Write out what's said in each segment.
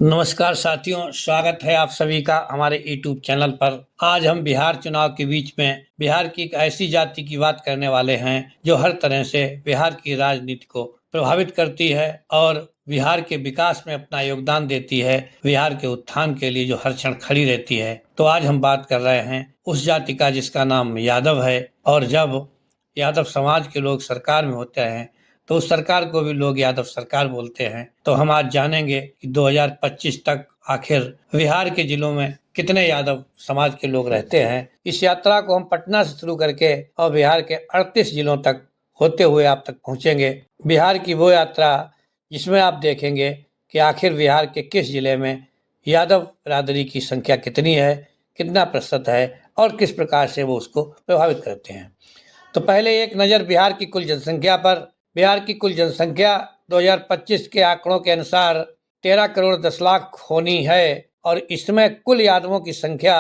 नमस्कार साथियों, स्वागत है आप सभी का हमारे YouTube चैनल पर। आज हम बिहार चुनाव के बीच में बिहार की एक ऐसी जाति की बात करने वाले हैं जो हर तरह से बिहार की राजनीति को प्रभावित करती है और बिहार के विकास में अपना योगदान देती है। बिहार के उत्थान के लिए जो हर क्षण खड़ी रहती है। तो आज हम बात कर रहे हैं उस जाति का जिसका नाम यादव है। और जब यादव समाज के लोग सरकार में होते हैं तो उस सरकार को भी लोग यादव सरकार बोलते हैं। तो हम आज जानेंगे कि 2025 तक आखिर बिहार के जिलों में कितने यादव समाज के लोग रहते हैं। इस यात्रा को हम पटना से शुरू करके और बिहार के 38 जिलों तक होते हुए आप तक पहुंचेंगे। बिहार की वो यात्रा जिसमें आप देखेंगे कि आखिर बिहार के किस जिले में यादव बिरादरी की संख्या कितनी है, कितना प्रतिशत है और किस प्रकार से वो उसको प्रभावित करते हैं। तो पहले एक नज़र बिहार की कुल जनसंख्या पर। बिहार की कुल जनसंख्या 2025 के आंकड़ों के अनुसार 13 करोड़ 10 लाख होनी है और इसमें कुल यादवों की संख्या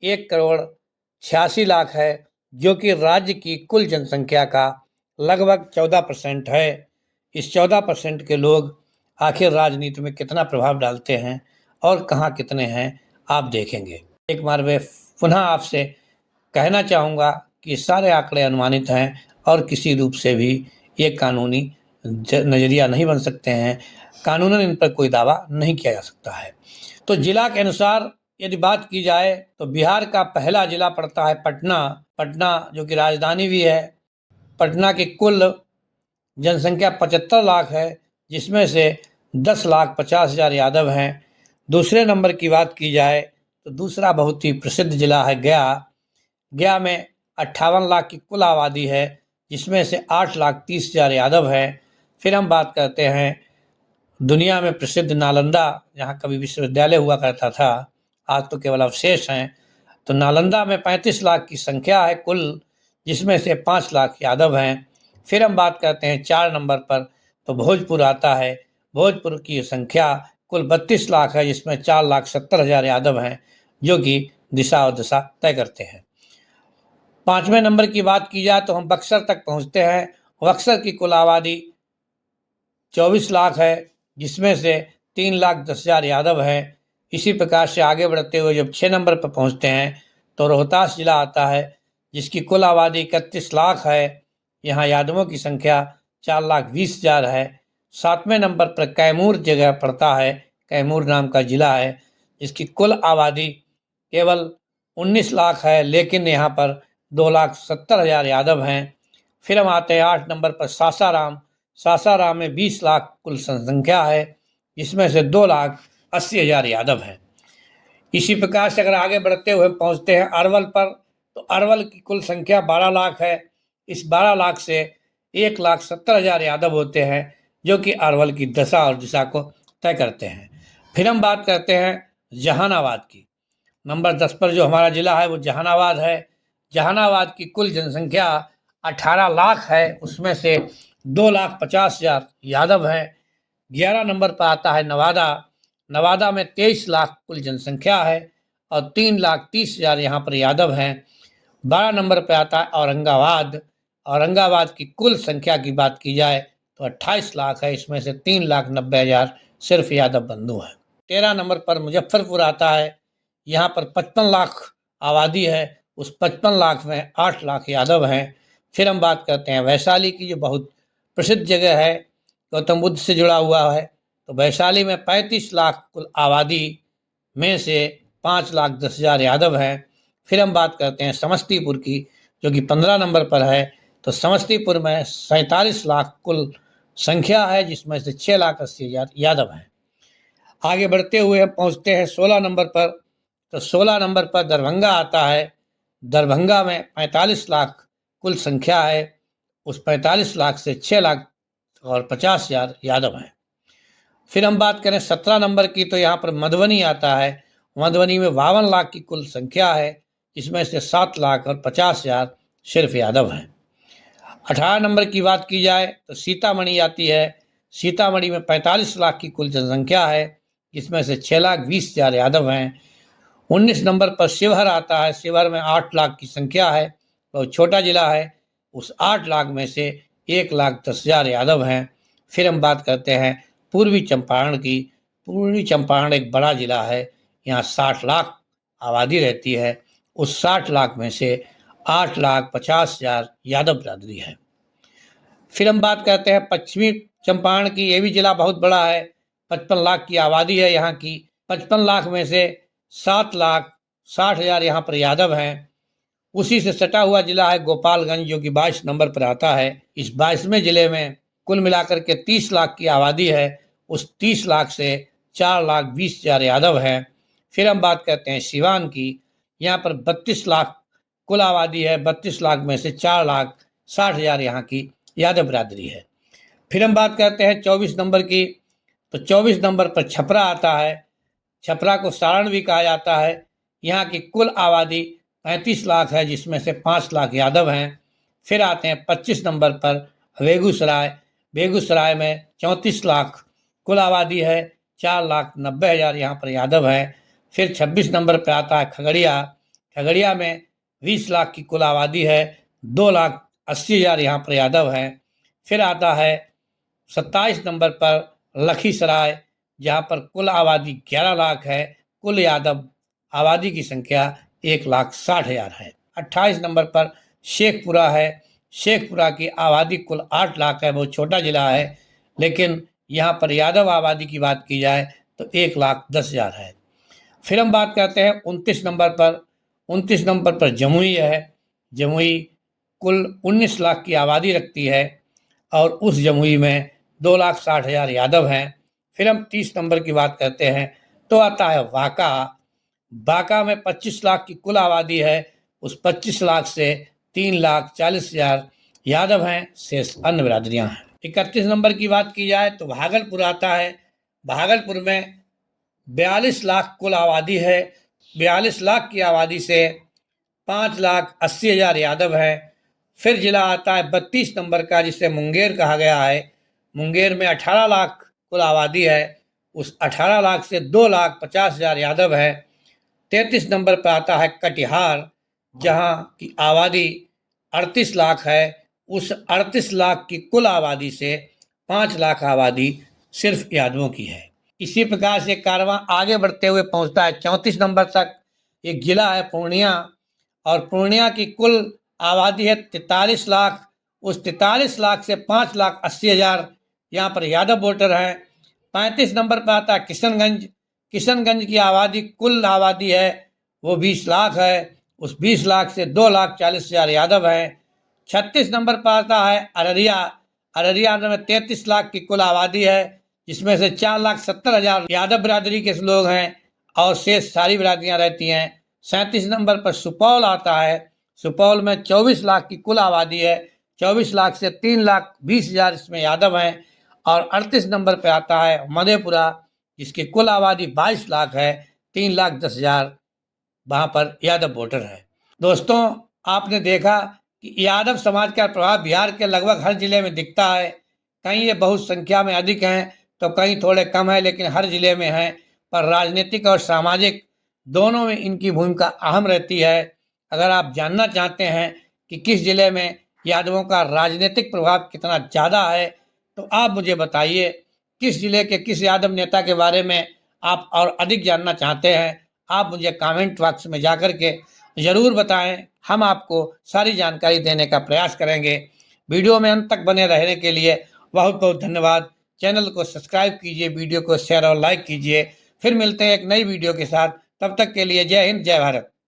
1 करोड़ 86 लाख है, जो कि राज्य की कुल जनसंख्या का लगभग 14% है। इस 14% के लोग आखिर राजनीति में कितना प्रभाव डालते हैं और कहाँ कितने हैं आप देखेंगे। एक बार मैं पुनः आपसे कहना चाहूँगा कि सारे आंकड़े अनुमानित हैं और किसी रूप से भी ये कानूनी नज़रिया नहीं बन सकते हैं। कानूनन इन पर कोई दावा नहीं किया जा सकता है। तो जिला के अनुसार यदि बात की जाए तो बिहार का पहला जिला पड़ता है पटना। पटना जो कि राजधानी भी है। पटना की कुल जनसंख्या 75 लाख है, जिसमें से 10,50,000 यादव हैं। दूसरे नंबर की बात की जाए तो दूसरा बहुत ही प्रसिद्ध जिला है गया। गया में 58 लाख की कुल आबादी है, जिसमें से 8,30,000 यादव हैं। फिर हम बात करते हैं दुनिया में प्रसिद्ध नालंदा, जहाँ कभी विश्वविद्यालय हुआ करता था, आज तो केवल अवशेष हैं। तो नालंदा में 35 लाख की संख्या है कुल, जिसमें से 5 लाख यादव हैं। फिर हम बात करते हैं 4 नंबर पर, तो भोजपुर आता है। भोजपुर की संख्या कुल 32 लाख है, जिसमें 4,70,000 यादव हैं, जो कि दिशा और दशा तय करते हैं। 5वें नंबर की बात की जाए तो हम बक्सर तक पहुंचते हैं। बक्सर की कुल आबादी 24 लाख है, जिसमें से 3,10,000 यादव हैं। इसी प्रकार से आगे बढ़ते हुए जब 6 नंबर पर पहुंचते हैं तो रोहतास जिला आता है, जिसकी कुल आबादी 31 लाख है। यहाँ यादवों की संख्या 4,20,000 है। 7वें नंबर पर कैमूर जगह पड़ता है। कैमूर नाम का जिला है, जिसकी कुल आबादी केवल 19 लाख है, लेकिन यहाँ पर 2,70,000 यादव हैं। फिर हम आते हैं 8 नंबर पर सासाराम। सासाराम में 20 लाख कुल जनसंख्या है, जिसमें से 2,80,000 यादव हैं। इसी प्रकार से अगर आगे बढ़ते हुए पहुंचते हैं अरवल पर, तो अरवल की कुल संख्या 12 लाख है। इस 12 लाख से 1,70,000 यादव होते हैं, जो कि अरवल की दशा और दिशा को तय करते हैं। फिर हम बात करते हैं जहानाबाद की। नंबर 10 पर जो हमारा जिला है वो जहानाबाद है। जहानाबाद की कुल जनसंख्या 18 लाख है, उसमें से 2,50,000 यादव हैं। 11 नंबर पर आता है नवादा। नवादा में 23 लाख कुल जनसंख्या है और 3,30,000 यहाँ पर यादव हैं। 12 नंबर पर आता है औरंगाबाद। औरंगाबाद की कुल संख्या की बात की जाए तो 28 लाख है, इसमें से 3,90,000 सिर्फ यादव बंधु हैं। 13 नंबर पर मुजफ्फरपुर आता है। यहाँ पर 55 लाख आबादी है, उस 55 लाख में 8 लाख यादव हैं। फिर हम बात करते हैं वैशाली की, जो बहुत प्रसिद्ध जगह है, गौतम बुद्ध से जुड़ा हुआ है। तो वैशाली में 35 लाख कुल आबादी में से 5,10,000 यादव हैं। फिर हम बात करते हैं समस्तीपुर की, जो कि 15 नंबर पर है। तो समस्तीपुर में 47 लाख कुल संख्या है, जिसमें से 6,80,000 यादव हैं। आगे बढ़ते हुए हम पहुँचते हैं 16 नंबर पर। तो 16 नंबर पर दरभंगा आता है। दरभंगा में 45 लाख कुल संख्या है, उस 45 लाख से 6,50,000 यादव हैं। फिर हम बात करें 17 नंबर की, तो यहाँ पर मधुबनी आता है। मधुबनी में 52 लाख की कुल संख्या है, जिसमें से 7,50,000 सिर्फ यादव हैं। 18 नंबर की बात की जाए तो सीतामढ़ी आती है। सीतामढ़ी में 45 लाख की कुल जनसंख्या है, जिसमें से 6,20,000 यादव हैं। 19 नंबर पर शिवहर आता है। शिवहर में 8 लाख की संख्या है, बहुत छोटा जिला है। उस 8 लाख में से 1,10,000 यादव हैं। फिर हम बात करते हैं पूर्वी चंपारण की। पूर्वी चंपारण एक बड़ा जिला है, यहाँ 60 लाख आबादी रहती है। उस 60 लाख में से 8,50,000 यादव बिरादरी है। फिर हम बात करते हैं पश्चिमी चंपारण की। ये भी जिला बहुत बड़ा है, 55 लाख की आबादी है यहाँ की। 55 लाख में से 7,60,000 यहाँ पर यादव हैं। उसी से सटा हुआ जिला है गोपालगंज, जो कि 22 नंबर पर आता है। इस 22वें जिले में कुल मिलाकर के 30 लाख की आबादी है। उस 30 लाख से 4,20,000 यादव हैं। फिर हम बात करते हैं सिवान की। यहाँ पर 32 लाख कुल आबादी है। 32 लाख में से 4,60,000 यहाँ की यादव बिरादरी है। फिर हम बात करते हैं 24 नंबर की। तो 24 नंबर पर छपरा आता है। छपरा को सारण भी कहा जाता है। यहाँ की कुल आबादी 35 लाख है, जिसमें से 5 लाख यादव हैं। फिर आते हैं 25 नंबर पर बेगूसराय। बेगूसराय में 34 लाख कुल आबादी है, 4,90,000 यहाँ पर यादव हैं। फिर 26 नंबर पर आता है खगड़िया। खगड़िया में 20 लाख की कुल आबादी है, 2,80,000 यहाँ पर यादव हैं। फिर आता है 27 नंबर पर लखीसराय, जहाँ पर कुल आबादी 11 लाख है। कुल यादव आबादी की संख्या 1,60,000 है। 28 नंबर पर शेखपुरा है। शेखपुरा की आबादी कुल 8 लाख है। बहुत छोटा जिला है, लेकिन यहाँ पर यादव आबादी की बात की जाए तो 1,10,000 है। फिर हम बात करते हैं 29 नंबर पर। 29 नंबर पर जमुई है। जमुई कुल 19 लाख की आबादी रखती है और उस जमुई में 2,60,000 यादव हैं। फिर हम 30 नंबर की बात करते हैं तो आता है बांका। बांका में 25 लाख की कुल आबादी है। उस 25 लाख से 3,40,000 यादव हैं, शेष अन्य बिरादरियां हैं। 31 नंबर की बात की जाए तो भागलपुर आता है। भागलपुर में 42 लाख कुल आबादी है। 42 लाख की आबादी से 5,80,000 यादव हैं। फिर जिला आता है 32 नंबर का, जिसे मुंगेर कहा गया है। मुंगेर में 18 लाख कुल आबादी है। उस 18 लाख से 2,50,000 यादव है। 33 नंबर पर आता है कटिहार, जहां की आबादी 38 लाख है। उस 38 लाख की कुल आबादी से 5 लाख आबादी सिर्फ यादवों की है। इसी प्रकार से कारवां आगे बढ़ते हुए पहुंचता है 34 नंबर तक। एक जिला है पूर्णिया, और पूर्णिया की कुल आबादी है 43 लाख। उस 43 लाख से 5,80,000 यहाँ पर यादव वोटर हैं। 35 नंबर पर आता है किशनगंज। किशनगंज की आबादी कुल आबादी है वो 20 लाख है। उस 20 लाख से 2,40,000 यादव हैं। 36 नंबर पर आता है अररिया। अररिया में 33 लाख की कुल आबादी है, जिसमें से 4,70,000 यादव बिरादरी के लोग हैं और शेष सारी बिरादरियां रहती हैं। 37 नंबर पर सुपौल आता है। सुपौल में 24 लाख की कुल आबादी है। 24 लाख से 3,20,000 इसमें यादव हैं। और 38 नंबर पर आता है मधेपुरा, जिसकी कुल आबादी 22 लाख है। 3,10,000 वहाँ पर यादव वोटर है। दोस्तों, आपने देखा कि यादव समाज का प्रभाव बिहार के लगभग हर जिले में दिखता है। कहीं ये बहुत संख्या में अधिक हैं तो कहीं थोड़े कम है, लेकिन हर जिले में हैं। पर राजनीतिक और सामाजिक दोनों में इनकी भूमिका अहम रहती है। अगर आप जानना चाहते हैं कि किस जिले में यादवों का राजनीतिक प्रभाव कितना ज़्यादा है, तो आप मुझे बताइए किस जिले के किस यादव नेता के बारे में आप और अधिक जानना चाहते हैं। आप मुझे कमेंट बॉक्स में जाकर के ज़रूर बताएं। हम आपको सारी जानकारी देने का प्रयास करेंगे। वीडियो में अंत तक बने रहने के लिए बहुत बहुत धन्यवाद। चैनल को सब्सक्राइब कीजिए, वीडियो को शेयर और लाइक कीजिए। फिर मिलते हैं एक नई वीडियो के साथ। तब तक के लिए जय हिंद, जय भारत।